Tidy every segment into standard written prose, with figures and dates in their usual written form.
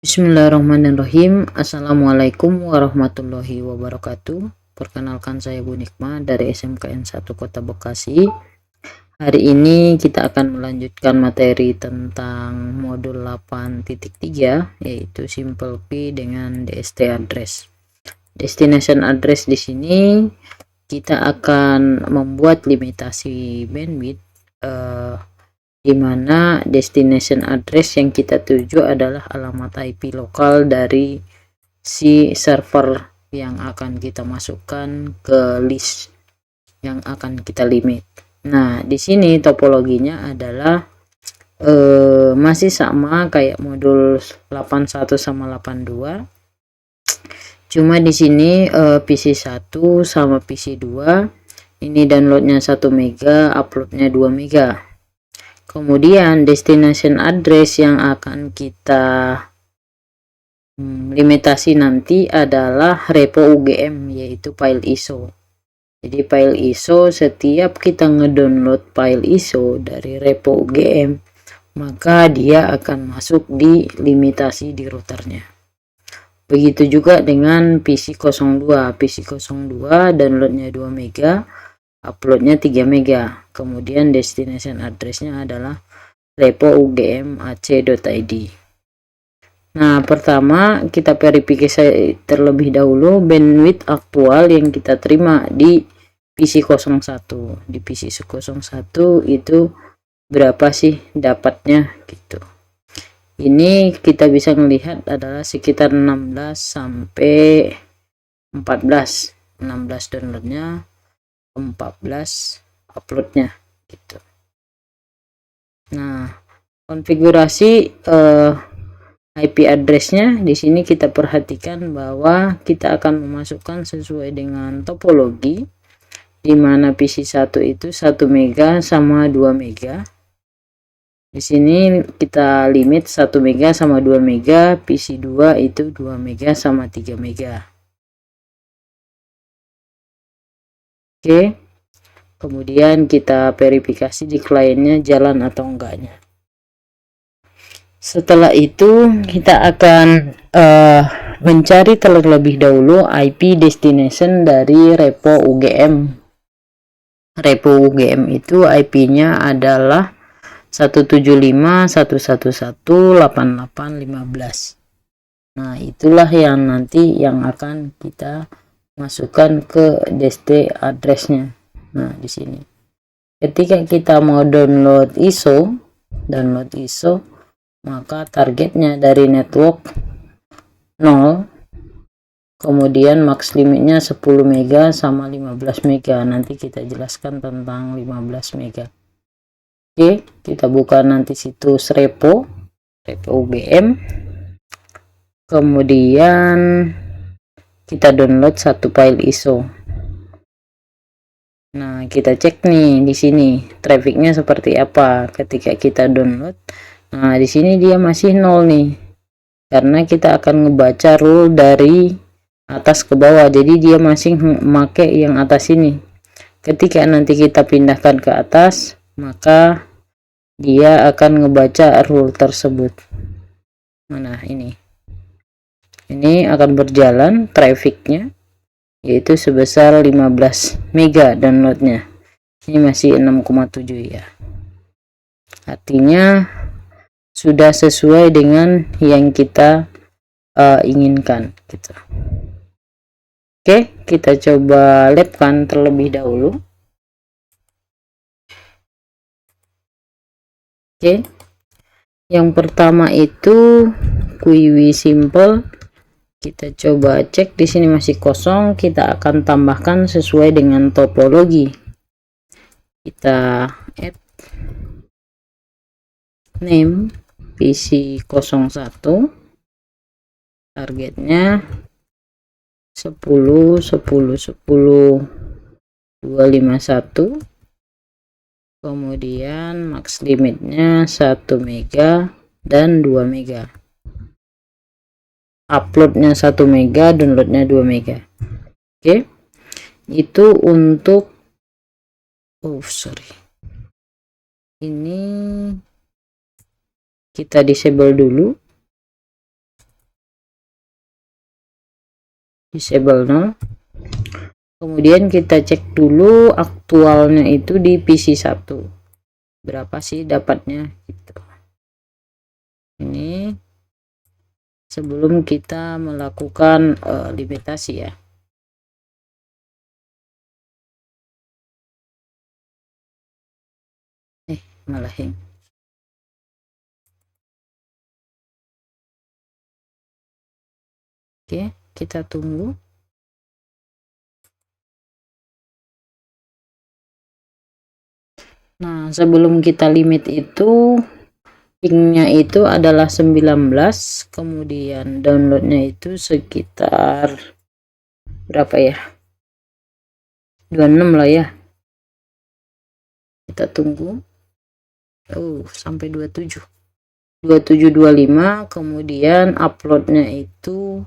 Bismillahirrahmanirrahim. Assalamualaikum warahmatullahi wabarakatuh. Perkenalkan, saya Bu Nikma dari SMKN 1 Kota Bekasi. Hari ini kita akan melanjutkan materi tentang modul 8.3 yaitu Simple P dengan DST address. Destination address di sini kita akan membuat limitasi bandwidth di mana destination address yang kita tuju adalah alamat IP lokal dari si server yang akan kita masukkan ke list yang akan kita limit. Nah, di sini topologinya adalah masih sama kayak modul 81 sama 82. Cuma di sini PC 1 sama PC 2 ini downloadnya 1 mega, uploadnya 2 mega. Kemudian destination address yang akan kita limitasi nanti adalah repo UGM, yaitu file ISO. Jadi file ISO, setiap kita ngedownload file ISO dari repo UGM, maka dia akan masuk di limitasi di routernya. Begitu juga dengan PC 02. PC 02 downloadnya 2 mega, uploadnya 3 mega. Kemudian destination addressnya adalah repo UGM ac.id. Nah, pertama kita verifikasi terlebih dahulu bandwidth aktual yang kita terima di PC 01. Di PC 01 itu berapa sih dapatnya gitu. Ini kita bisa melihat adalah sekitar 16 sampai 14. 16 downloadnya, 14 uploadnya gitu. Nah, konfigurasi IP addressnya di sini kita perhatikan bahwa kita akan memasukkan sesuai dengan topologi, di mana PC 1 itu 1 mega sama 2 mega. Di sini kita limit 1 mega sama 2 mega, PC 2 itu 2 mega sama 3 mega. Oke. Kemudian kita verifikasi di kliennya jalan atau enggaknya. Setelah itu kita akan mencari terlebih dahulu IP destination dari repo UGM. Repo UGM itu IP-nya adalah 175.111.88.15. Nah, itulah yang nanti yang akan kita masukkan ke dst address-nya. Nah, di sini ketika kita mau download ISO, maka targetnya dari network 0, kemudian max limitnya 10 mega sama 15 mega. Nanti kita jelaskan tentang 15 mega. Oke, kita buka nanti situs repo UGM, kemudian kita download satu file ISO. Nah, kita cek nih di sini trafficnya seperti apa ketika kita download. Nah, di sini dia masih 0 nih, karena kita akan ngebaca rule dari atas ke bawah, jadi dia masih memakai yang atas ini. Ketika nanti kita pindahkan ke atas, maka dia akan ngebaca rule tersebut. Nah, ini akan berjalan trafficnya, yaitu sebesar 15 mega downloadnya. Ini masih 6,7 ya, artinya sudah sesuai dengan yang kita inginkan gitu. Oke, kita coba labkan terlebih dahulu. Oke, yang pertama itu QIWI simple. Kita coba cek, di sini masih kosong, kita akan tambahkan sesuai dengan topologi. Kita add name PC 01, targetnya 10 10 10 251, kemudian max limitnya 1 mega dan 2 mega, uploadnya 1 mega, downloadnya 2 mega. Oke, itu untuk ini kita disable dulu. disable 0. Kemudian kita cek dulu aktualnya itu di PC 1 berapa sih dapatnya gitu. Ini sebelum kita melakukan limitasi ya. Malah hang. Oke, kita tunggu. Nah, sebelum kita limit itu pingnya itu adalah 19, kemudian downloadnya itu sekitar berapa ya, 26 lah ya. Kita tunggu. Sampai 27 2725. Kemudian uploadnya itu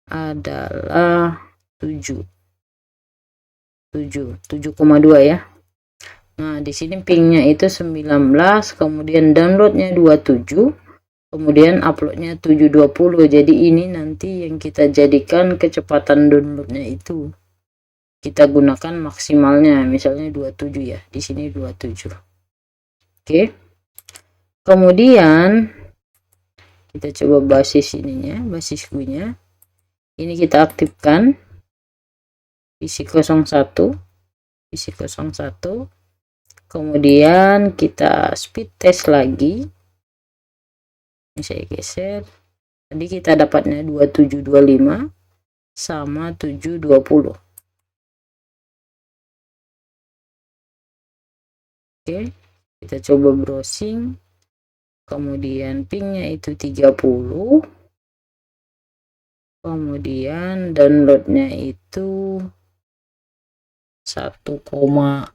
adalah 7,2 ya. Nah, di sini pingnya itu 19, kemudian downloadnya 27, kemudian uploadnya 720. Jadi ini nanti yang kita jadikan kecepatan downloadnya itu kita gunakan maksimalnya, misalnya 27 ya, di sini 27. Oke, kemudian kita coba basis ininya, basis GUI-nya ini kita aktifkan PC 01, kemudian kita speed test lagi. Ini saya geser, tadi kita dapatnya 2725 sama 720. Oke, kita coba browsing, kemudian pingnya itu 30, kemudian downloadnya itu 1,4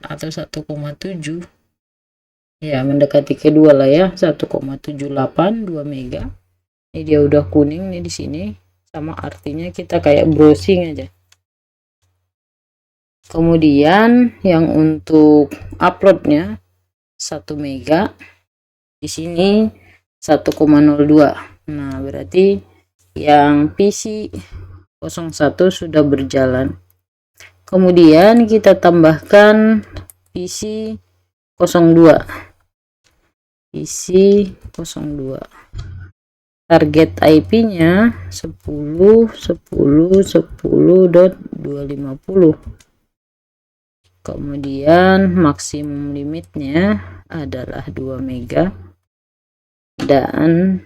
atau 1,7 ya, mendekati kedua lah ya, 1,78 2 mega. Ini dia udah kuning nih di sini, sama artinya kita kayak browsing aja. Kemudian yang untuk uploadnya 1 mega, di sini 1,02. Nah, berarti yang PC 01 sudah berjalan. Kemudian kita tambahkan PC 02. PC 02. Target IP-nya 10.10.10.250. Kemudian maksimum limitnya adalah 2 mega dan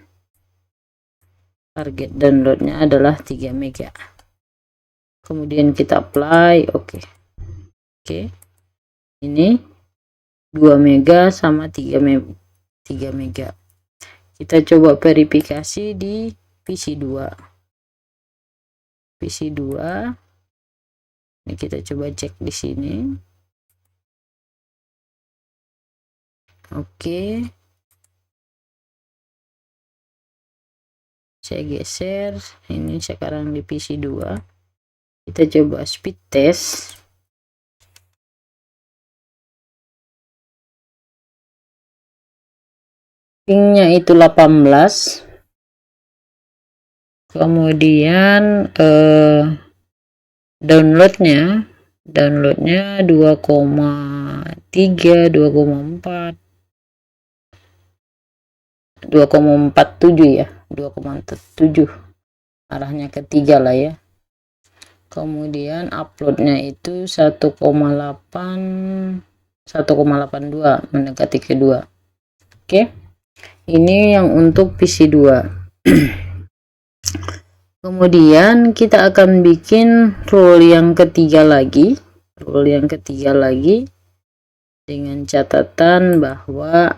target downloadnya adalah 3 mega. Kemudian kita apply. Oke, ini 2 mega sama 3 mega. Kita coba verifikasi di PC 2. Ini kita coba cek di sini. Oke, saya geser. Ini sekarang di PC 2. Kita coba speed test. Pingnya itu 18, kemudian downloadnya 2,3 2,4 2,47 ya, 2,47 arahnya ke 3 lah ya. Kemudian uploadnya itu 1,82 mendekati kedua. Oke, ini yang untuk PC 2. Kemudian kita akan bikin rule yang ketiga lagi, dengan catatan bahwa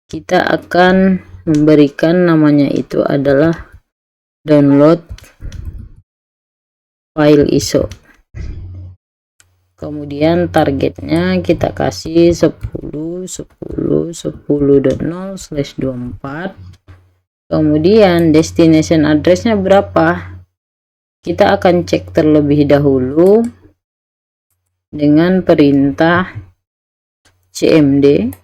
kita akan memberikan namanya itu adalah download file ISO. Kemudian targetnya kita kasih 10.10.10.0/24. kemudian destination addressnya berapa, kita akan cek terlebih dahulu dengan perintah cmd.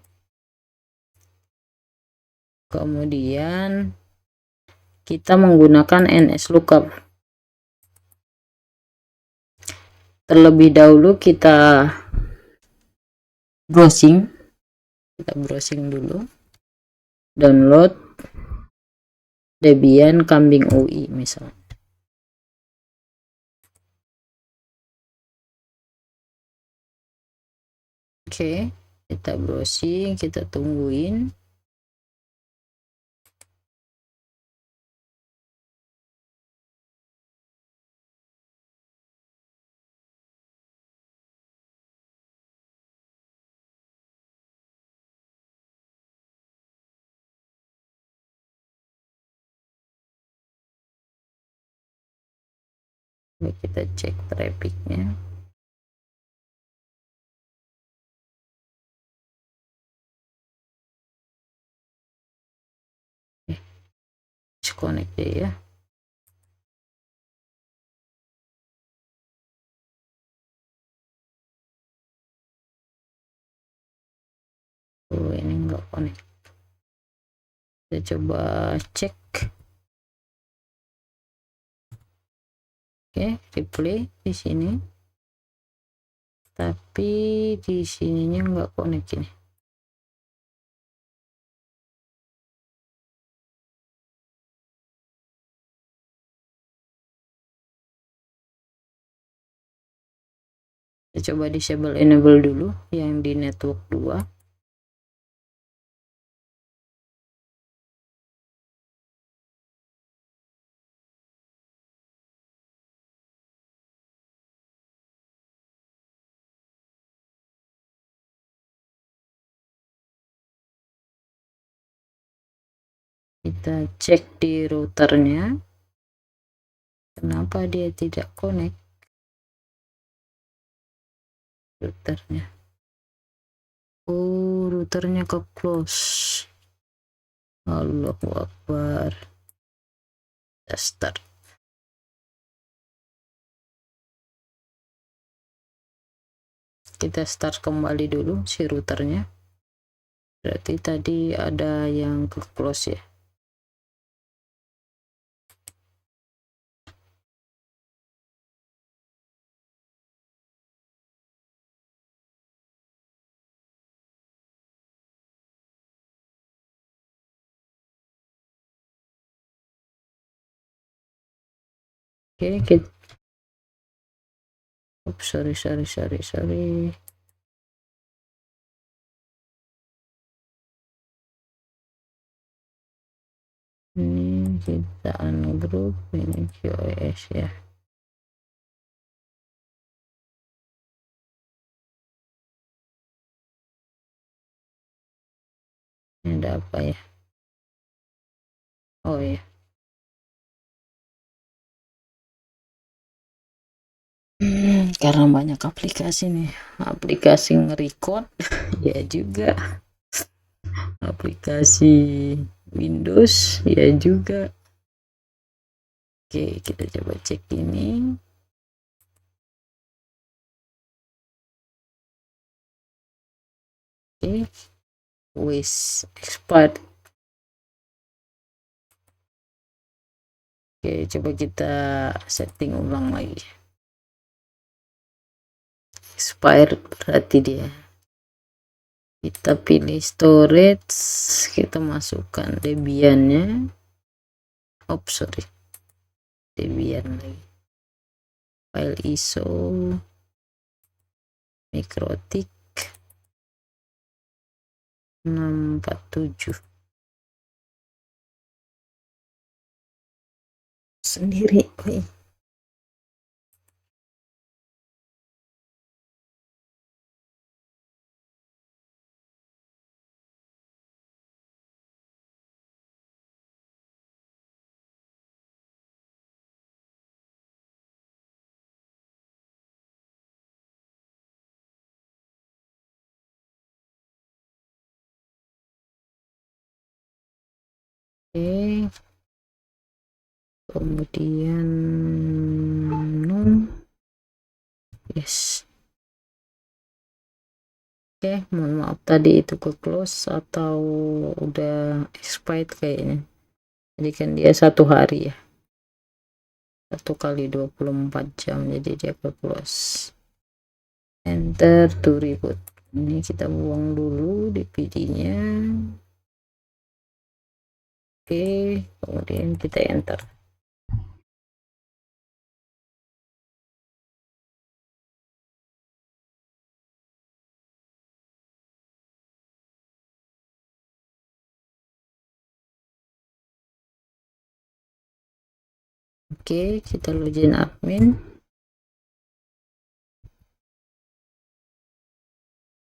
Kemudian kita menggunakan NS lookup. Terlebih dahulu kita browsing dulu, download Debian kambing UI misalnya. Oke, kita browsing, kita tungguin. Kita cek trafficnya. Connect ya. Oh, ini enggak connect. Kita coba cek. Oke, replay di sini. Tapi di sininya enggak connect ini. Kita coba disable enable dulu yang di network 2. Kita cek di routernya, kenapa dia tidak connect routernya. Oh, routernya ke close. Allahu Akbar. Kita start. Kita start kembali dulu si routernya. Berarti tadi ada yang ke close ya. Oke, kita sorry. Ini kita ungroup, ini QoS ya. Ini ada apa ya? Oh ya. Karena banyak aplikasi nih, aplikasi nge-record ya juga, aplikasi Windows ya juga. Oke, kita coba cek ini. Oke, wis expired. Oke, coba kita setting ulang lagi. Expired berarti dia. Kita pilih storage, kita masukkan Debiannya. Oh sorry, Debian lagi. File ISO Mikrotik 647 sendiri. Oke, kemudian yes. Oke, mohon maaf tadi itu ke close atau udah expired kayaknya. jadi kan dia 1 hari ya, 1 kali 24 jam, jadi dia ke close. Enter to reboot. Ini kita buang dulu dvd-nya. Oke, kemudian kita enter. Oke, kita login admin.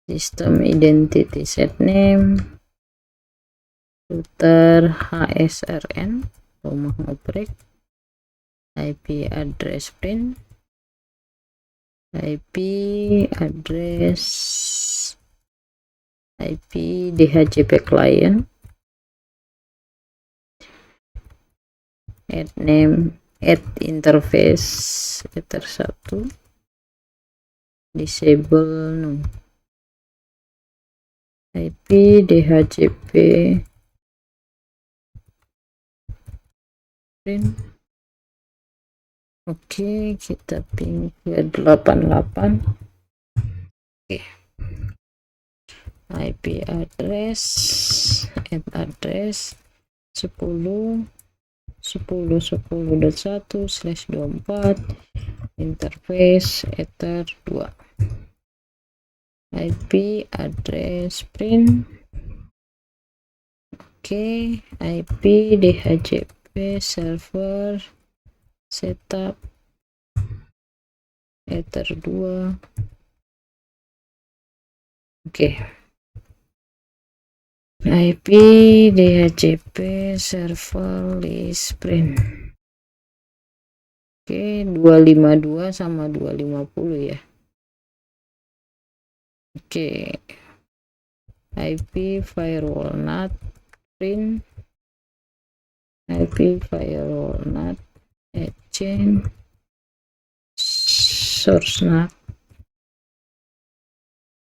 System identity set name, router HSRN, rumah ngoprek, IP address print, IP address, IP DHCP client, add name, add interface, ether 1, disable no, IP DHCP print. Oke, kita ping ke 88. Oke, IP address, add address 10 10.10.1/24, interface ether 2, IP address print. Oke, IP DHCP server setup ether 2. Oke, IP DHCP server list print. Oke, 252 sama 250 ya. Oke, IP firewall NAT print, IP firewall NAT exchange source NAT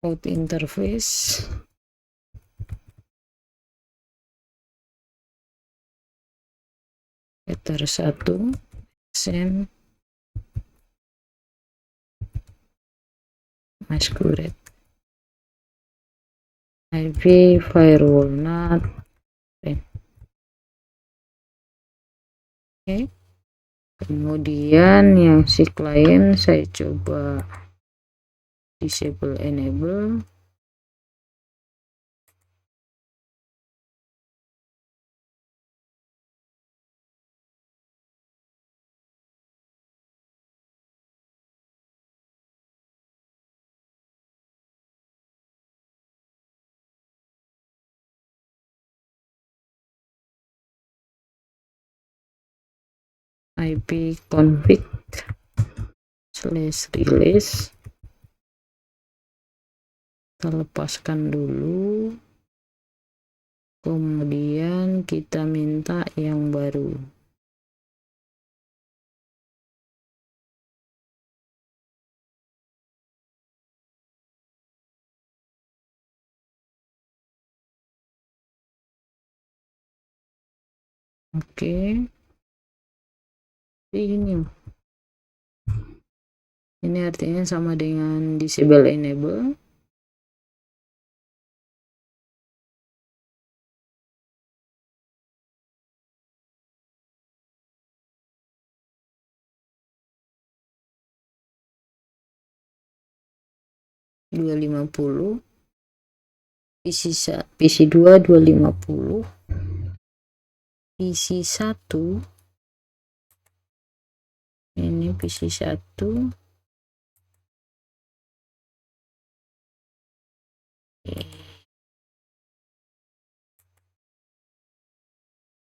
out interface. Ether 1 send masquerade, IP firewall NAT print. Oke, kemudian yang si klien saya coba disable enable. IP config /release, kita lepaskan dulu, kemudian kita minta yang baru. Oke, ini artinya sama dengan disable enable. PC 2 250, PC 1 ini PC 1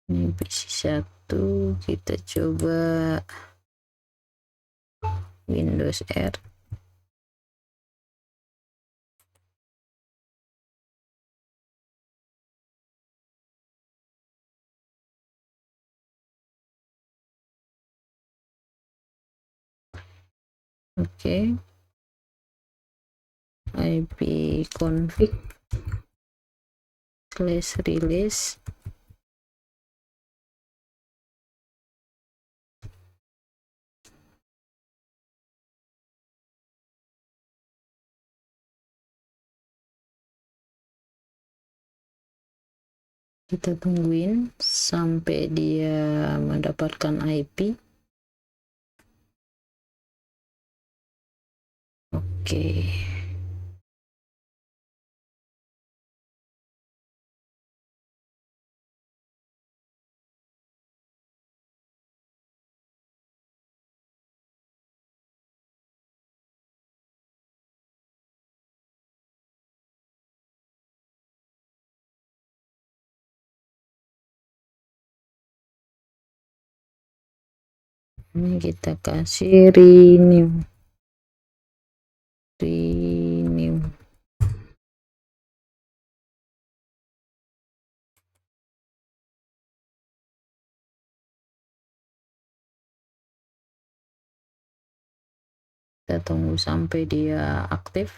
ini PC 1, kita coba Windows R. Oke, IP config /release Kita tungguin sampai dia mendapatkan IP. Oke. Ini kita kasih renew. Kita tunggu sampai dia aktif.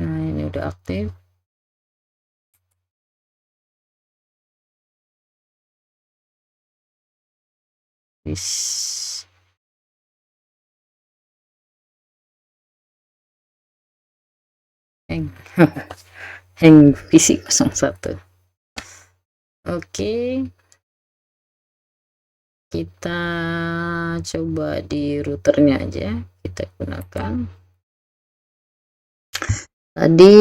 Nah, ini udah aktif. Hang PC 01. Oke, kita coba di routernya aja kita gunakan. Tadi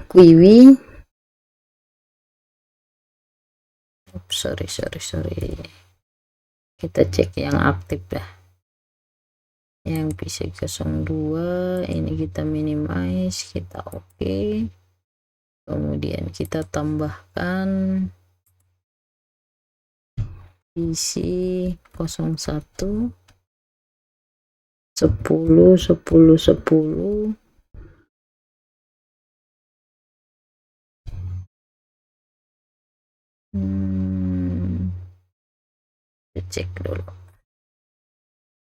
Quiwi, sorry, kita cek yang aktif dah, yang PC02. Ini kita minimize, kita oke. Kemudian kita tambahkan PC 01 10 10 10. Cek dulu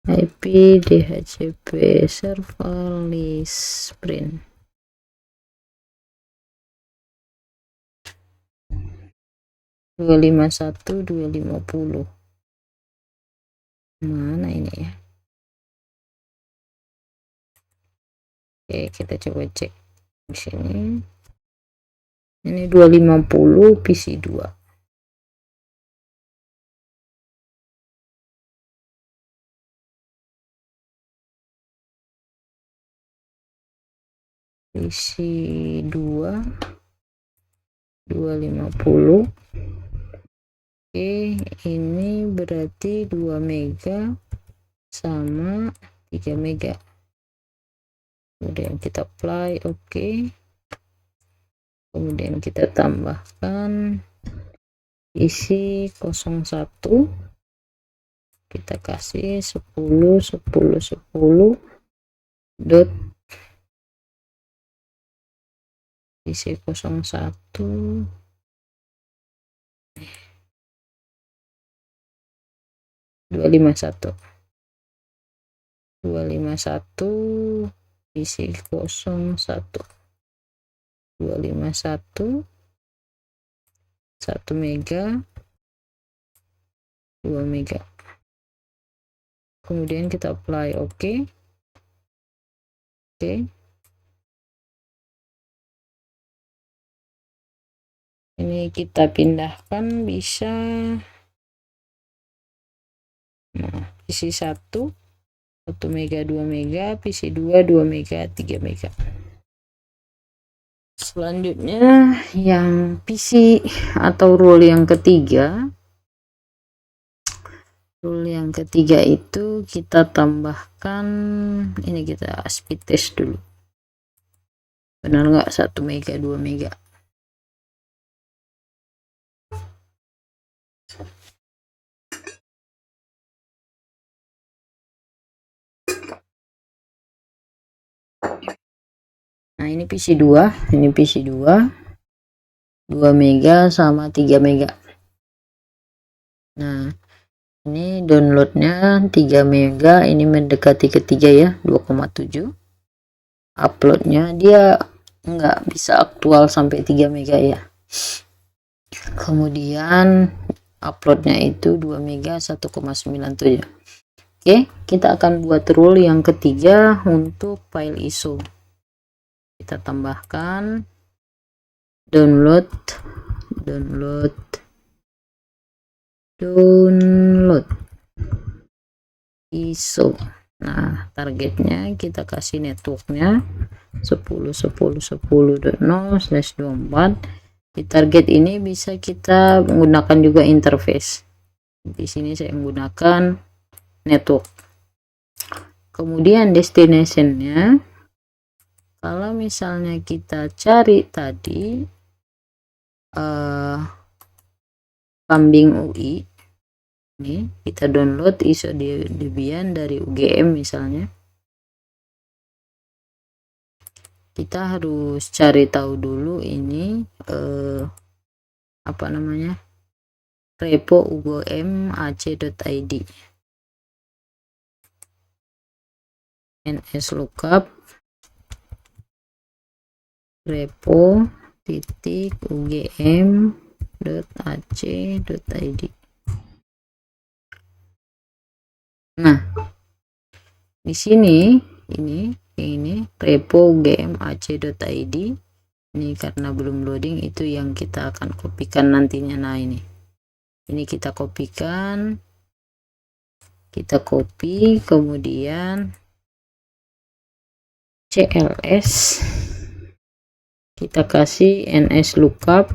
IP DHCP server list print 251 250. Mana ini ya? Oke, kita coba cek di sini. Ini 250 PC2. PC2 250. Oke, ini berarti 2 mega sama 3 mega. Kemudian kita apply oke. Kemudian kita tambahkan isi 01, kita kasih 10 10 10 dot isi 01 251 isi 01 251 1 mega 2 mega. Kemudian kita apply oke. Ini kita pindahkan bisa. Nah, PC 1 mega 2 mega, PC 2 2 mega 3 mega. Selanjutnya yang PC atau rule yang ketiga. Rule yang ketiga itu kita tambahkan, ini kita speed test dulu. Benar nggak 1 mega 2 mega? Nah, ini PC2, 2 mega sama 3 mega. Nah, ini downloadnya 3 mega, ini mendekati ketiga ya, 2,7. Uploadnya dia nggak bisa aktual sampai 3 mega ya. Kemudian uploadnya itu 2 mega 1,97. Oke, kita akan buat rule yang ketiga untuk file ISO. Kita tambahkan download ISO. Nah, targetnya kita kasih networknya 10.10.10.0/24. Di target ini bisa kita menggunakan juga interface. Di sini saya menggunakan network. Kemudian destinationnya, kalau misalnya kita cari tadi kambing UI, ini kita download ISO Debian dari UGM misalnya, kita harus cari tahu dulu ini apa namanya, repo UGM ac.id, ns lookup repo .ugm.ac.id. Nah, di sini ini repo ugm.ac.id. Ini karena belum loading, itu yang kita akan kopikan nantinya. Nah, ini kita kopikan, kita copy, kemudian cls kita kasih ns lookup,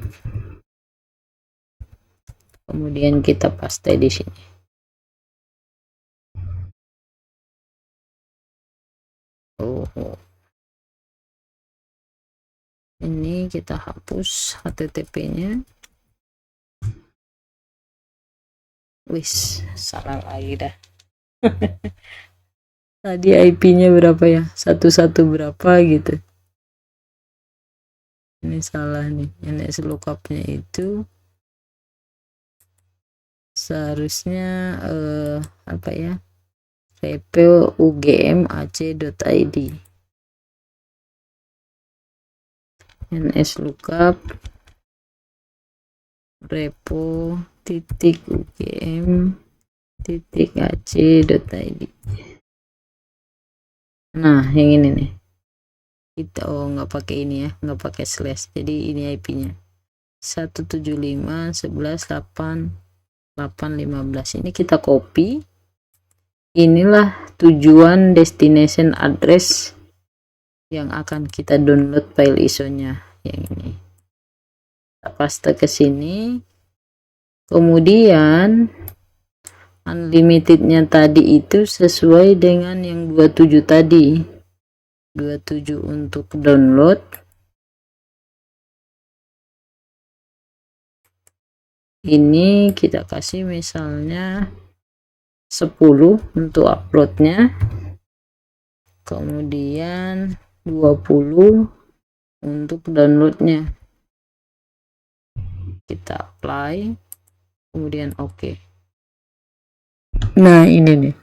kemudian kita paste di sini. Ini kita hapus HTTP-nya. Wis, salah lagi dah. Tadi IP-nya berapa ya? 11 berapa gitu. Ini salah nih. NS lookup-nya itu seharusnya apa ya? repo ugm.ac.id. ns lookup repo ugm.ac.id. Nah, yang ini nih, kita nggak pakai ini ya, nggak pakai slash, jadi ini IP-nya 175.11.8.8.15. ini kita copy. Inilah tujuan destination address yang akan kita download file ISO-nya, yang ini kita paste ke sini. Kemudian unlimitednya tadi itu sesuai dengan yang 27 tadi, 27 untuk download, ini kita kasih misalnya 10 untuk uploadnya, kemudian 20 untuk downloadnya. Kita apply, kemudian oke. Nah, ini nih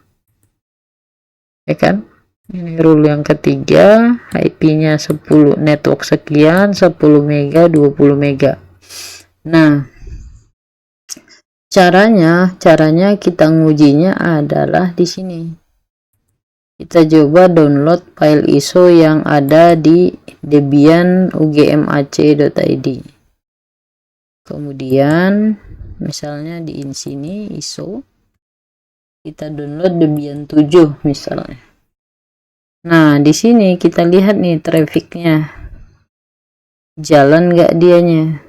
ya kan, ini rule yang ketiga, IP-nya 10, network sekian, 10 mega, 20 mega. Nah, caranya kita ngujinya adalah di sini. Kita coba download file ISO yang ada di Debian ugm.ac.id. Kemudian misalnya di sini ISO, kita download Debian 7 misalnya. Nah, di sini kita lihat nih trafficnya, jalan nggak dianya.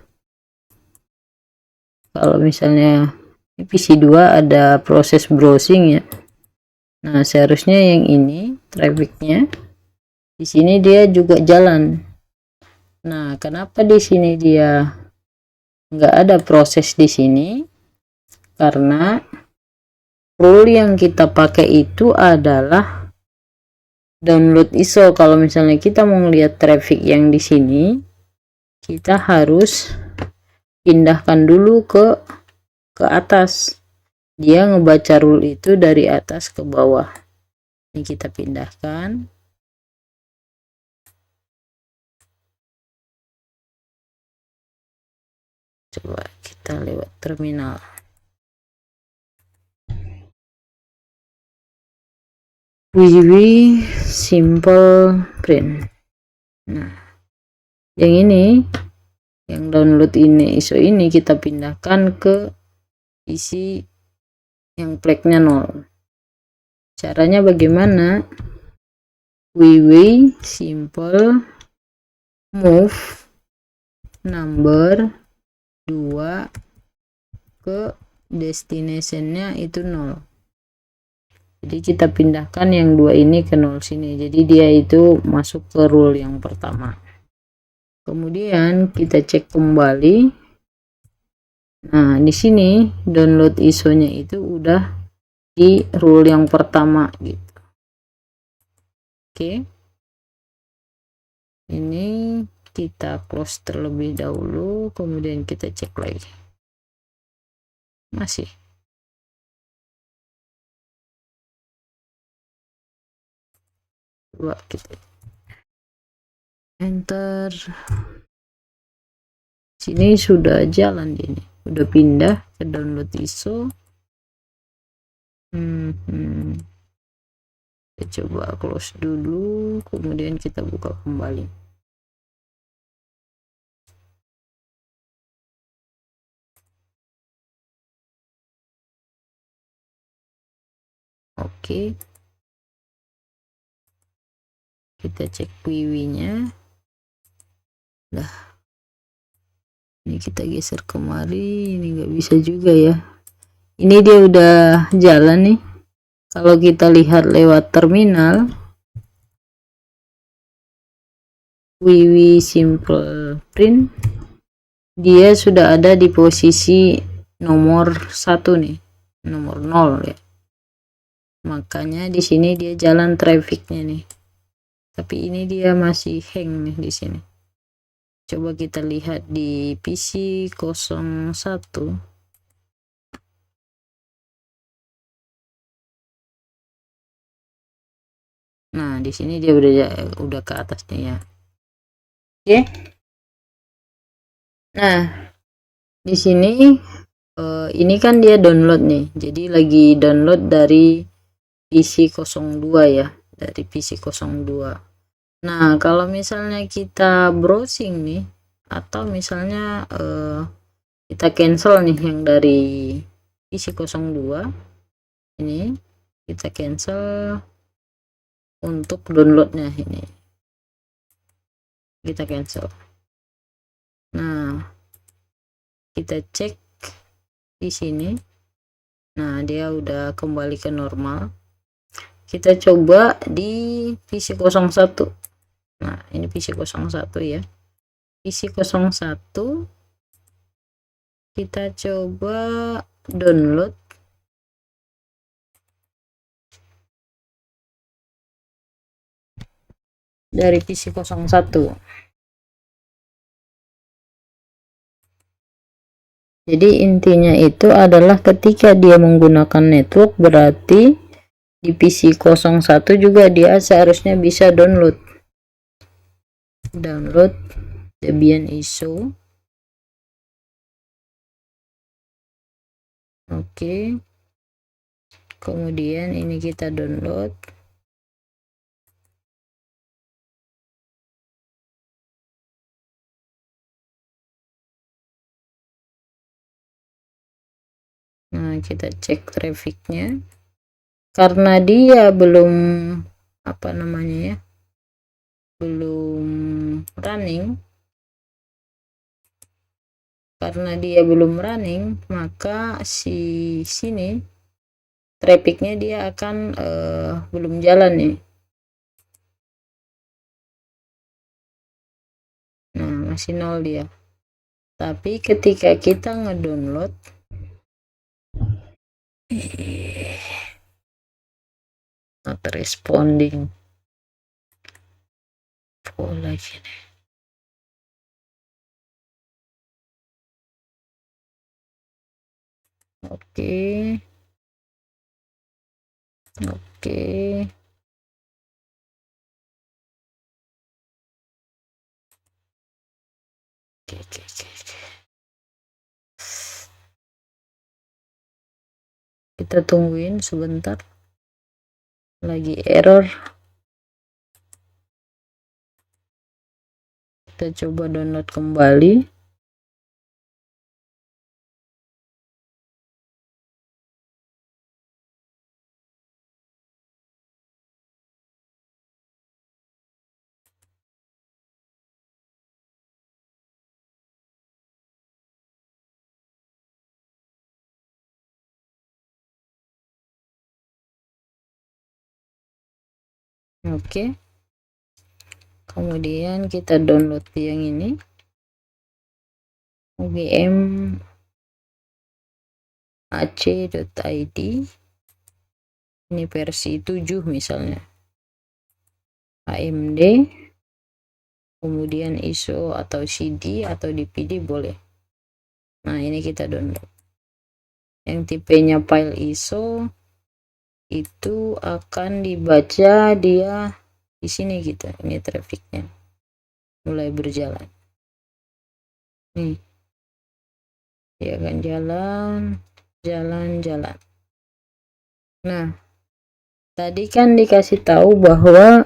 Kalau misalnya PC2 ada proses browsing ya. Nah, seharusnya yang ini trafficnya di sini dia juga jalan. Nah, kenapa di sini dia nggak ada proses di sini? Karena rule yang kita pakai itu adalah download ISO. Kalau misalnya kita mau lihat traffic yang di sini, kita harus pindahkan dulu ke atas. Dia ngebaca rule itu dari atas ke bawah. Ini kita pindahkan. Coba kita lewat terminal. WYSIWYG simple print. Nah, yang ini yang download ini ISO ini kita pindahkan ke isi yang flagnya 0. Caranya bagaimana? WW simple move number 2 ke destinationnya itu 0. Jadi kita pindahkan yang 2 ini ke 0 sini. Jadi dia itu masuk ke rule yang pertama. Kemudian kita cek kembali. Nah, di sini download ISO-nya itu udah di rule yang pertama gitu. Oke. Ini kita close terlebih dahulu, kemudian kita cek lagi. Masih. Coba kita enter. Sini sudah jalan ini. Udah pindah ke download ISO. Kita coba close dulu, kemudian kita buka kembali. Oke. Kita cek wiwinya. Nah, ini kita geser kemari, ini nggak bisa juga ya. Ini dia udah jalan nih. Kalau kita lihat lewat terminal, wiwi simple print, dia sudah ada di posisi nomor 1 nih, nomor 0 ya. Makanya di sini dia jalan trafficnya nih. Tapi ini dia masih hang nih di sini. Coba kita lihat di PC 01. Nah, di sini dia udah ke atas nih ya. Oke. Nah, di sini ini kan dia download nih. Jadi lagi download dari PC 02 ya, dari PC 02. Nah, kalau misalnya kita browsing nih, atau misalnya kita cancel nih yang dari PC 02 ini, kita cancel untuk downloadnya ini, kita cancel. Nah, kita cek di sini. Nah, dia udah kembali ke normal. Kita coba di PC 01. Nah, ini PC 01 ya. PC 01 kita coba download. Dari PC 01. Jadi intinya itu adalah ketika dia menggunakan network, berarti di PC 01 juga dia seharusnya bisa download Debian ISO. Oke. Kemudian ini kita download. Nah, kita cek trafficnya. Karena dia belum apa namanya ya, belum running. Karena dia belum running, maka sini trafficnya dia akan belum jalan nih. Nah, masih 0 dia. Tapi ketika kita ngedownload, not responding. Oh, lagi nih. Oke. Oke. Oke. Kita tungguin sebentar. Lagi error. Kita coba download kembali. Oke, kemudian kita download yang ini, ogm ac.id, ini versi 7 misalnya, AMD, kemudian ISO atau CD atau DVD boleh. Nah, ini kita download. Yang tipenya file ISO itu akan dibaca dia di sini gitu. Ini trafficnya mulai berjalan. Nih, dia akan jalan. Nah, tadi kan dikasih tahu bahwa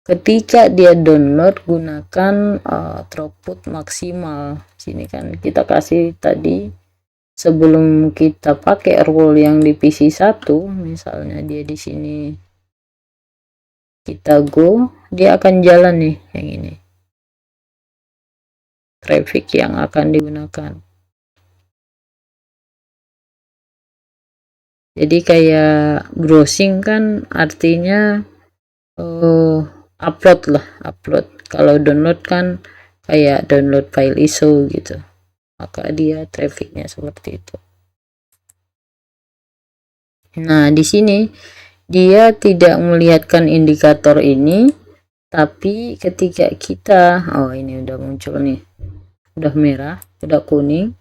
ketika dia download gunakan throughput maksimal. Sini kan kita kasih tadi sebelum kita pakai rule yang di PC 1, misalnya dia di sini kita go, dia akan jalan nih yang ini. Traffic yang akan digunakan. Jadi kayak browsing kan artinya upload lah, upload. Kalau download kan kayak download file ISO gitu. Maka dia trafficnya seperti itu. Nah, di sini dia tidak melihatkan indikator ini, tapi ketika kita, oh ini udah muncul nih, udah merah, udah kuning.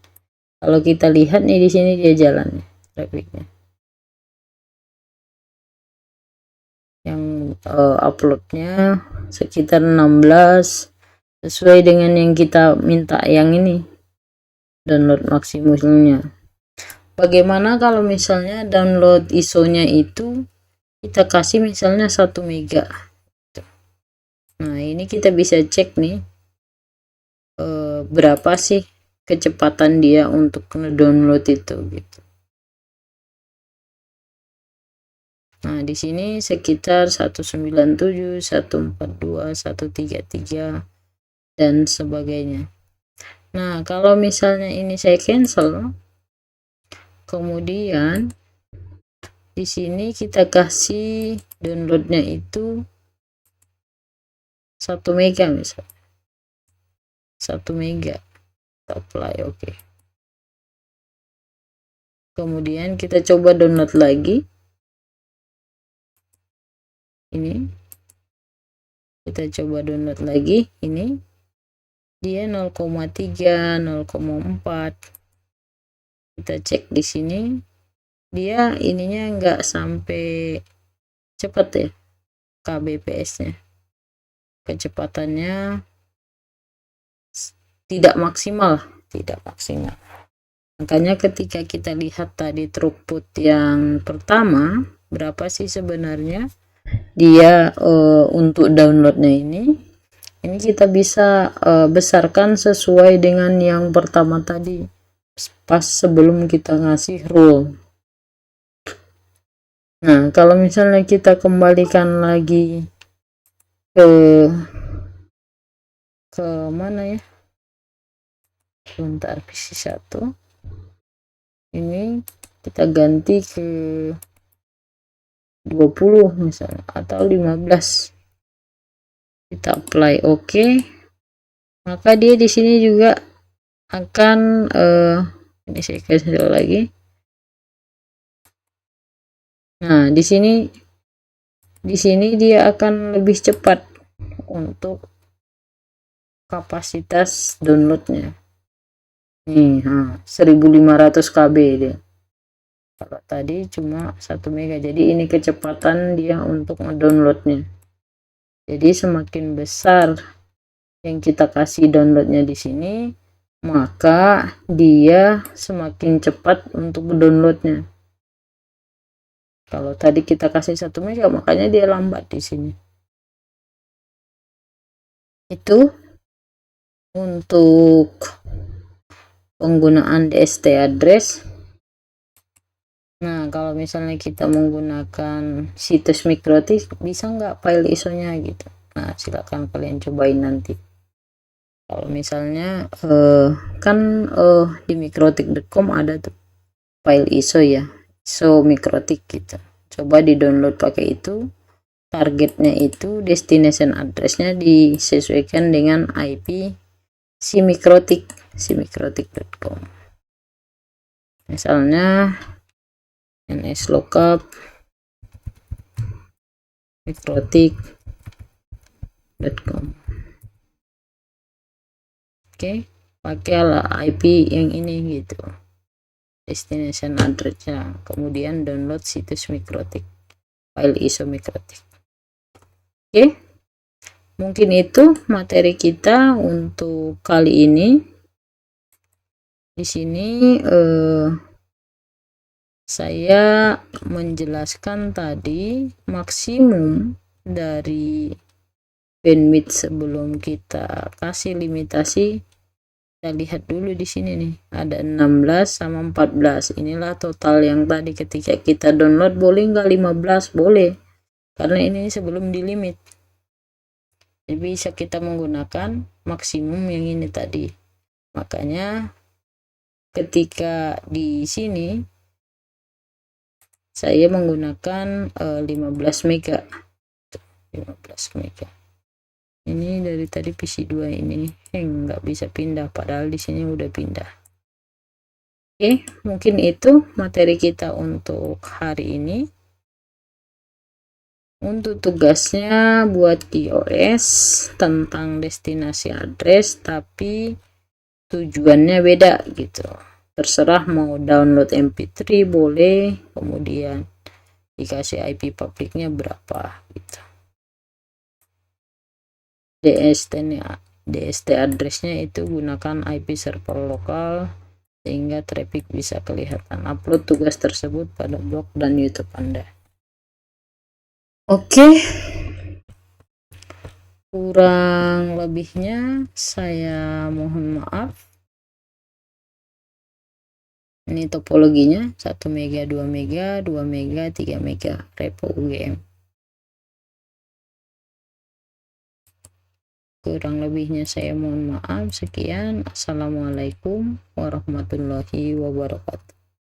Kalau kita lihat nih di sini dia jalan nih trafficnya. Yang uploadnya sekitar 16 sesuai dengan yang kita minta yang ini, download maksimumnya. Bagaimana kalau misalnya download ISO-nya itu kita kasih misalnya 1 mega. Nah, ini kita bisa cek nih berapa sih kecepatan dia untuk ngedownload itu gitu. Nah, di sini sekitar 197, 142, 133 dan sebagainya. Nah, kalau misalnya ini saya cancel, kemudian di sini kita kasih downloadnya itu 1 mega misalnya, 1 mega, apply, oke. Kemudian kita coba download lagi, ini kita coba download lagi, ini dia 0,3, 0,4. Kita cek di sini dia ininya enggak sampai cepat ya, kbps-nya, kecepatannya tidak maksimal. Makanya ketika kita lihat tadi throughput yang pertama berapa sih sebenarnya dia untuk downloadnya ini kita bisa besarkan sesuai dengan yang pertama tadi pas sebelum kita ngasih rule. Nah, kalau misalnya kita kembalikan lagi ke mana ya, bentar, PC 1 ini kita ganti ke 20 misalnya atau 15, kita apply oke. Maka dia di sini juga akan ini saya kasih lagi. Nah, di sini dia akan lebih cepat untuk kapasitas downloadnya. Nih, 1500 KB dia. Kalau tadi cuma 1 mega. Jadi ini kecepatan dia untuk ngedownloadnya. Jadi semakin besar yang kita kasih downloadnya di sini, maka dia semakin cepat untuk downloadnya. Kalau tadi kita kasih 1 mega, makanya dia lambat di sini. Itu untuk penggunaan DST address. Nah, kalau misalnya kita menggunakan situs mikrotik, bisa nggak file ISO-nya gitu. Nah, silakan kalian cobain nanti. Kalau misalnya kan di mikrotik.com ada tuh file ISO ya, ISO mikrotik gitu. Coba di download pakai itu, targetnya itu destination addressnya disesuaikan dengan IP simikrotik.com. Misalnya nslookup mikrotik.com. Oke, pakailah IP yang ini gitu, destination addressnya, kemudian download situs mikrotik, file ISO mikrotik. Oke, mungkin itu materi kita untuk kali ini. Di sini saya menjelaskan tadi maksimum dari bandwidth sebelum kita kasih limitasi. Kita lihat dulu di sini nih, ada 16 sama 14. Inilah total yang tadi ketika kita download. Boleh nggak 15? Boleh, karena ini sebelum di limit. Jadi bisa kita menggunakan maksimum yang ini tadi. Makanya ketika di sini saya menggunakan 15 mega. 15 mega. Ini dari tadi PC2 ini nggak bisa pindah, padahal di sini udah pindah. Oke, mungkin itu materi kita untuk hari ini. Untuk tugasnya buat iOS tentang destinasi address, tapi tujuannya beda gitu. Terserah mau download MP3 boleh, kemudian dikasih IP publiknya berapa gitu. DST addressnya itu gunakan IP server lokal sehingga traffic bisa kelihatan. Upload tugas tersebut pada blog dan YouTube Anda. Oke, kurang lebihnya saya mohon maaf. Ini topologinya 1 mega, 2 mega, 2 mega, 3 mega repo UGM. Kurang lebihnya saya mohon maaf. Sekian, assalamualaikum warahmatullahi wabarakatuh.